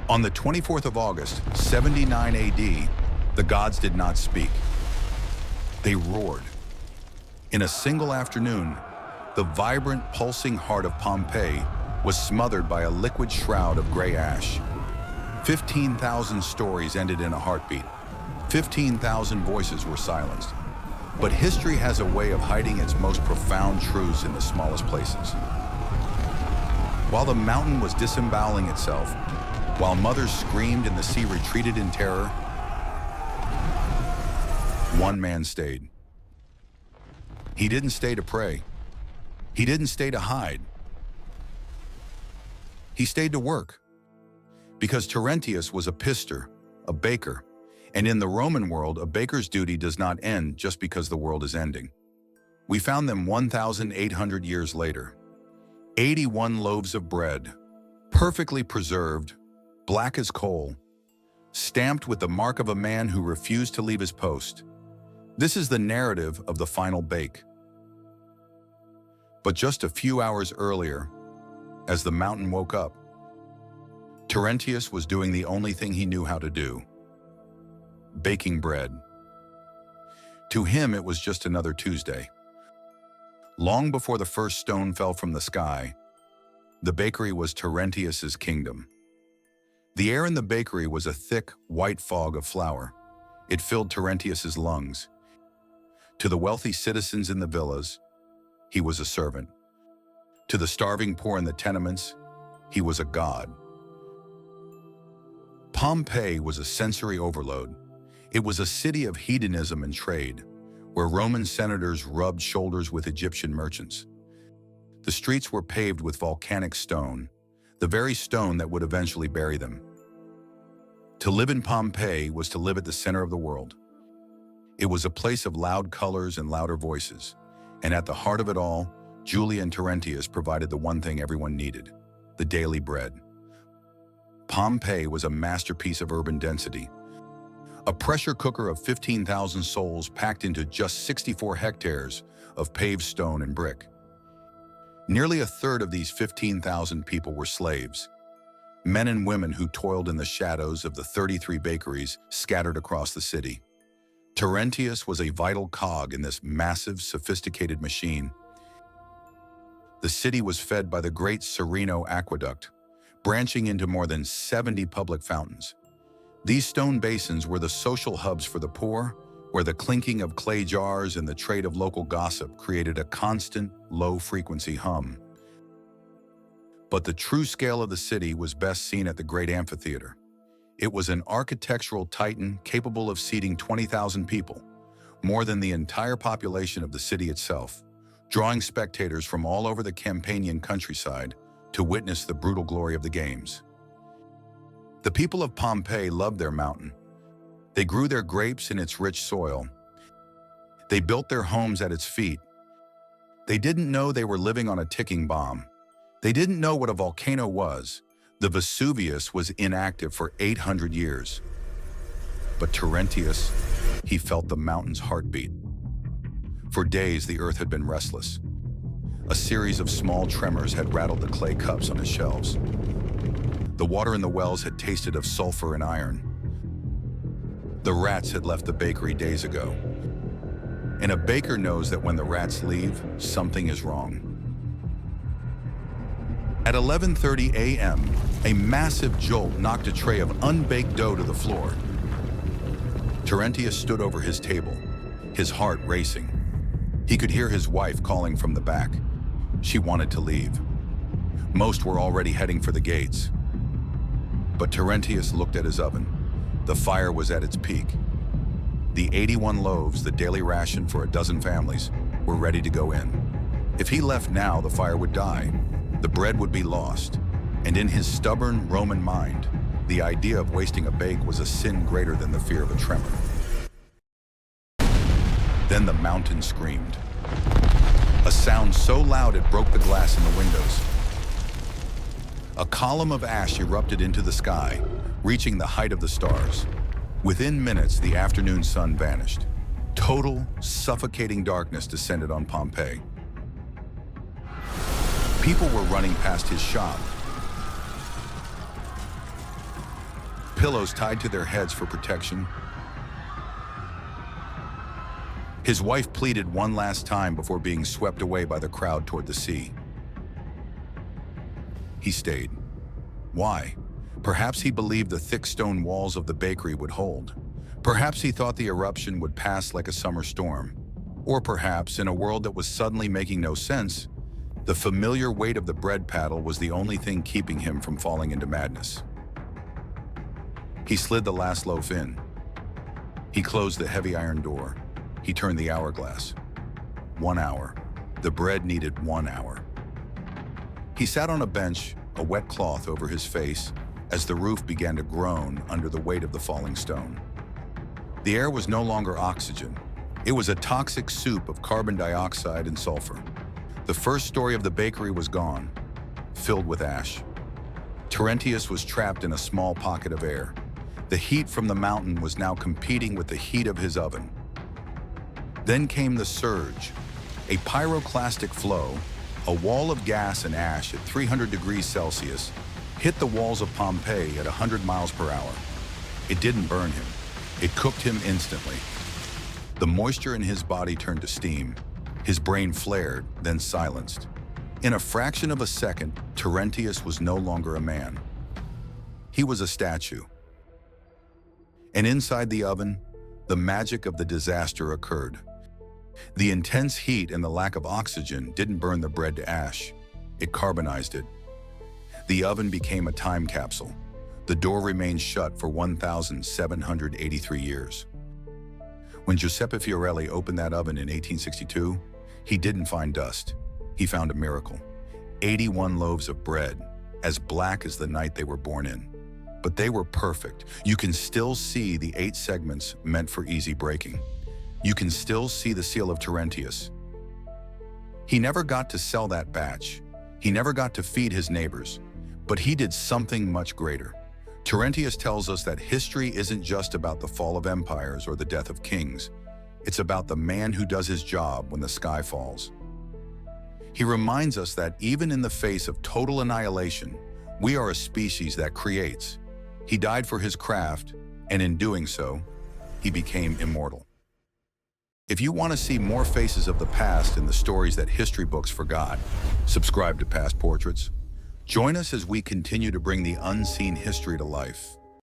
On the 24th of August, 79 AD, the gods did not speak. They roared. In a single afternoon, the vibrant, pulsing heart of Pompeii was smothered by a liquid shroud of gray ash. 15,000 stories ended in a heartbeat. 15,000 voices were silenced. But history has a way of hiding its most profound truths in the smallest places. While the mountain was disemboweling itself, while mothers screamed and the sea retreated in terror, one man stayed. He didn't stay to pray. He didn't stay to hide. He stayed to work. Because Terentius was a pister, a baker, and in the Roman world, a baker's duty does not end just because the world is ending. We found them 1,800 years later. 81 loaves of bread, perfectly preserved, black as coal, stamped with the mark of a man who refused to leave his post. This is the narrative of the final bake. But just a few hours earlier, as the mountain woke up, Terentius was doing the only thing he knew how to do: baking bread. To him, it was just another Tuesday. Long before the first stone fell from the sky, the bakery was Terentius's kingdom. The air in the bakery was a thick, white fog of flour. It filled Terentius's lungs. To the wealthy citizens in the villas, he was a servant. To the starving poor in the tenements, he was a god. Pompeii was a sensory overload. It was a city of hedonism and trade, where Roman senators rubbed shoulders with Egyptian merchants. The streets were paved with volcanic stone, the very stone that would eventually bury them. To live in Pompeii was to live at the center of the world. It was a place of loud colors and louder voices, and at the heart of it all, Julia and Terentius provided the one thing everyone needed: the daily bread. Pompeii was a masterpiece of urban density, a pressure cooker of 15,000 souls packed into just 64 hectares of paved stone and brick. Nearly a third of these 15,000 people were slaves, men and women who toiled in the shadows of the 33 bakeries scattered across the city. Terentius was a vital cog in this massive, sophisticated machine. The city was fed by the Great Sereno Aqueduct, branching into more than 70 public fountains. These stone basins were the social hubs for the poor, where the clinking of clay jars and the trade of local gossip created a constant, low-frequency hum. But the true scale of the city was best seen at the Great Amphitheater. It was an architectural titan capable of seating 20,000 people, more than the entire population of the city itself, drawing spectators from all over the Campanian countryside to witness the brutal glory of the games. The people of Pompeii loved their mountain. They grew their grapes in its rich soil. They built their homes at its feet. They didn't know they were living on a ticking bomb. They didn't know what a volcano was. The Vesuvius was inactive for 800 years. But Terentius, he felt the mountain's heartbeat. For days, the earth had been restless. A series of small tremors had rattled the clay cups on his shelves. The water in the wells had tasted of sulfur and iron. The rats had left the bakery days ago. And a baker knows that when the rats leave, something is wrong. At 11:30 a.m., a massive jolt knocked a tray of unbaked dough to the floor. Terentius stood over his table, his heart racing. He could hear his wife calling from the back. She wanted to leave. Most were already heading for the gates. But Terentius looked at his oven. The fire was at its peak. The 81 loaves, the daily ration for a dozen families, were ready to go in. If he left now, the fire would die. The bread would be lost. And in his stubborn Roman mind, the idea of wasting a bake was a sin greater than the fear of a tremor. Then the mountain screamed. A sound so loud it broke the glass in the windows. A column of ash erupted into the sky, reaching the height of the stars. Within minutes, the afternoon sun vanished. Total, suffocating darkness descended on Pompeii. People were running past his shop. pillows tied to their heads for protection. His wife pleaded one last time before being swept away by the crowd toward the sea. He stayed. Why? Perhaps he believed the thick stone walls of the bakery would hold. Perhaps he thought the eruption would pass like a summer storm. Or perhaps, in a world that was suddenly making no sense, the familiar weight of the bread paddle was the only thing keeping him from falling into madness. He slid the last loaf in. He closed the heavy iron door. He turned the hourglass. 1 hour. The bread needed 1 hour. He sat on a bench, a wet cloth over his face, as the roof began to groan under the weight of the falling stone. The air was no longer oxygen. It was a toxic soup of carbon dioxide and sulfur. The first story of the bakery was gone, filled with ash. Terentius was trapped in a small pocket of air. The heat from the mountain was now competing with the heat of his oven. Then came the surge, a pyroclastic flow, a wall of gas and ash at 300 degrees Celsius, hit the walls of Pompeii at 100 miles per hour. It didn't burn him. It cooked him instantly. The moisture in his body turned to steam. His brain flared, then silenced. In a fraction of a second, Terentius was no longer a man. He was a statue. And inside the oven, the magic of the disaster occurred. The intense heat and the lack of oxygen didn't burn the bread to ash. It carbonized it. The oven became a time capsule. The door remained shut for 1,783 years. When Giuseppe Fiorelli opened that oven in 1862, he didn't find dust. He found a miracle. 81 loaves of bread, as black as the night they were born in. But they were perfect. You can still see the 8 segments meant for easy breaking. You can still see the seal of Terentius. He never got to sell that batch. He never got to feed his neighbors. But he did something much greater. Terentius tells us that history isn't just about the fall of empires or the death of kings. It's about the man who does his job when the sky falls. He reminds us that even in the face of total annihilation, we are a species that creates. He died for his craft, and in doing so, he became immortal. If you want to see more faces of the past in the stories that history books forgot, subscribe to Past Portraits. Join us as we continue to bring the unseen history to life.